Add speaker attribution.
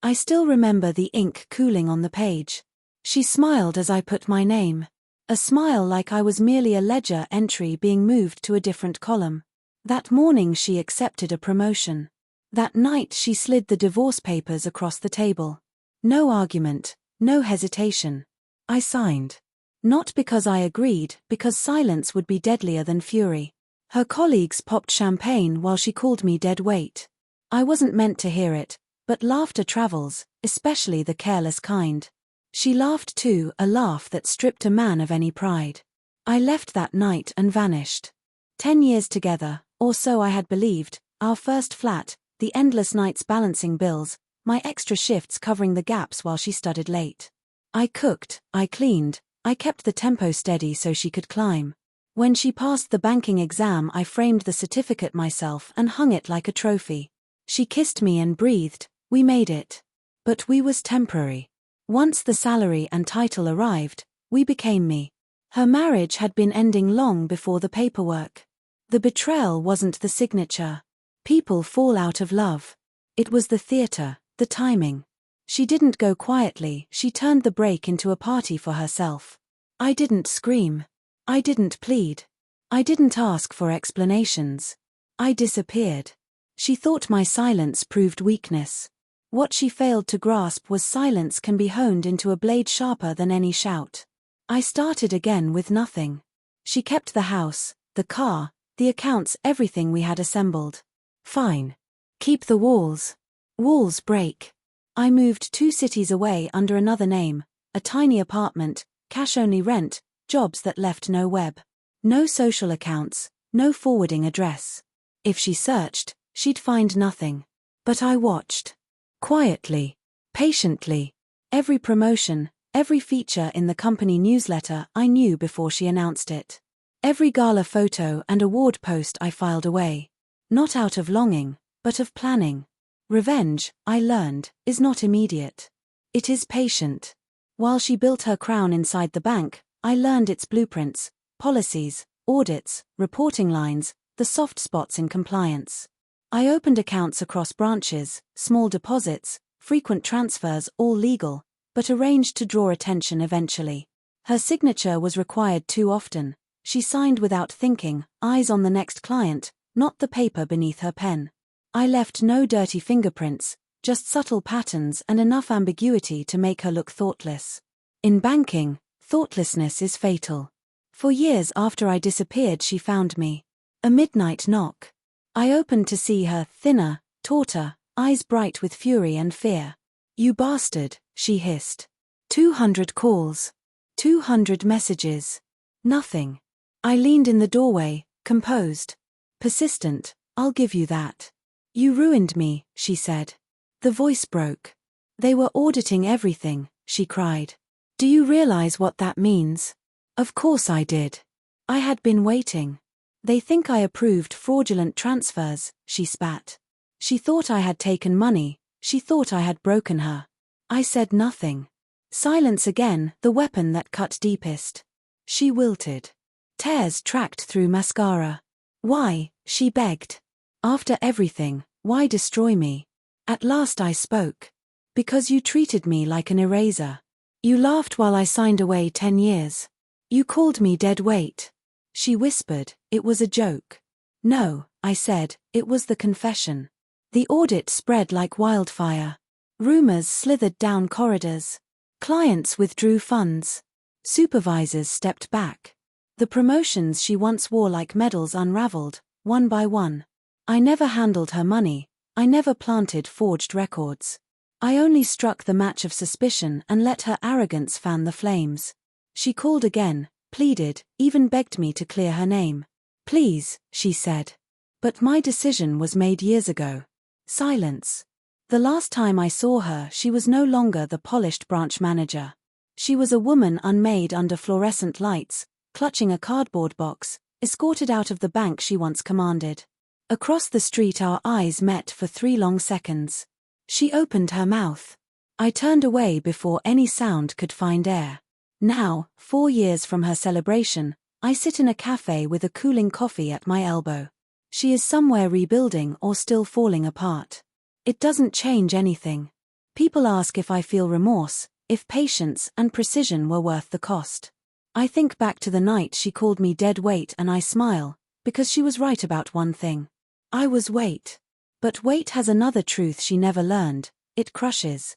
Speaker 1: I still remember the ink cooling on the page. She smiled as I put my name. A smile like I was merely a ledger entry being moved to a different column. That morning she accepted a promotion. That night she slid the divorce papers across the table. No argument, no hesitation. I signed. Not because I agreed, because silence would be deadlier than fury. Her colleagues popped champagne while she called me dead weight. I wasn't meant to hear it, but laughter travels, especially the careless kind. She laughed too, a laugh that stripped a man of any pride. I left that night and vanished. 10 years together, or so I had believed, our first flat, the endless nights balancing bills, my extra shifts covering the gaps while she studied late. I cooked, I cleaned, I kept the tempo steady so she could climb. When she passed the banking exam, I framed the certificate myself and hung it like a trophy. She kissed me and breathed, we made it. But we was temporary. Once the salary and title arrived, we became me. Her marriage had been ending long before the paperwork. The betrayal wasn't the signature. People fall out of love. It was the theater, the timing. She didn't go quietly, she turned the break into a party for herself. I didn't scream. I didn't plead. I didn't ask for explanations. I disappeared. She thought my silence proved weakness. What she failed to grasp was silence can be honed into a blade sharper than any shout. I started again with nothing. She kept the house, the car, the accounts, everything we had assembled. Fine. Keep the walls. Walls break. I moved 2 cities away under another name, a tiny apartment, cash-only rent, jobs that left no web. No social accounts, no forwarding address. If she searched, she'd find nothing. But I watched. Quietly. Patiently. Every promotion, every feature in the company newsletter I knew before she announced it. Every gala photo and award post I filed away. Not out of longing, but of planning. Revenge, I learned, is not immediate. It is patient. While she built her crown inside the bank, I learned its blueprints, policies, audits, reporting lines, the soft spots in compliance. I opened accounts across branches, small deposits, frequent transfers, all legal, but arranged to draw attention eventually. Her signature was required too often. She signed without thinking, eyes on the next client, not the paper beneath her pen. I left no dirty fingerprints, just subtle patterns and enough ambiguity to make her look thoughtless. In banking, thoughtlessness is fatal. For years after I disappeared, she found me. A midnight knock. I opened to see her, thinner, tauter, eyes bright with fury and fear. "You bastard," she hissed. 200 calls. 200 messages. Nothing. I leaned in the doorway, composed. Persistent, I'll give you that. "You ruined me," she said. The voice broke. "They were auditing everything," she cried. "Do you realize what that means?" Of course I did. I had been waiting. "They think I approved fraudulent transfers," she spat. She thought I had taken money, she thought I had broken her. I said nothing. Silence again, the weapon that cut deepest. She wilted. Tears tracked through mascara. "Why?" she begged. "After everything, why destroy me?" At last I spoke. "Because you treated me like an eraser. You laughed while I signed away 10 years. You called me dead weight." She whispered, "It was a joke." "No," I said, "it was the confession." The audit spread like wildfire. Rumors slithered down corridors. Clients withdrew funds. Supervisors stepped back. The promotions she once wore like medals unraveled, one by one. I never handled her money. I never planted forged records. I only struck the match of suspicion and let her arrogance fan the flames. She called again, pleaded, even begged me to clear her name. "Please," she said. But my decision was made years ago. Silence. The last time I saw her, she was no longer the polished branch manager. She was a woman unmade under fluorescent lights, clutching a cardboard box, escorted out of the bank she once commanded. Across the street our eyes met for 3 long seconds. She opened her mouth. I turned away before any sound could find air. Now, 4 years from her celebration, I sit in a cafe with a cooling coffee at my elbow. She is somewhere rebuilding or still falling apart. It doesn't change anything. People ask if I feel remorse, if patience and precision were worth the cost. I think back to the night she called me dead weight and I smile, because she was right about one thing. I was weight. But weight has another truth she never learned: it crushes.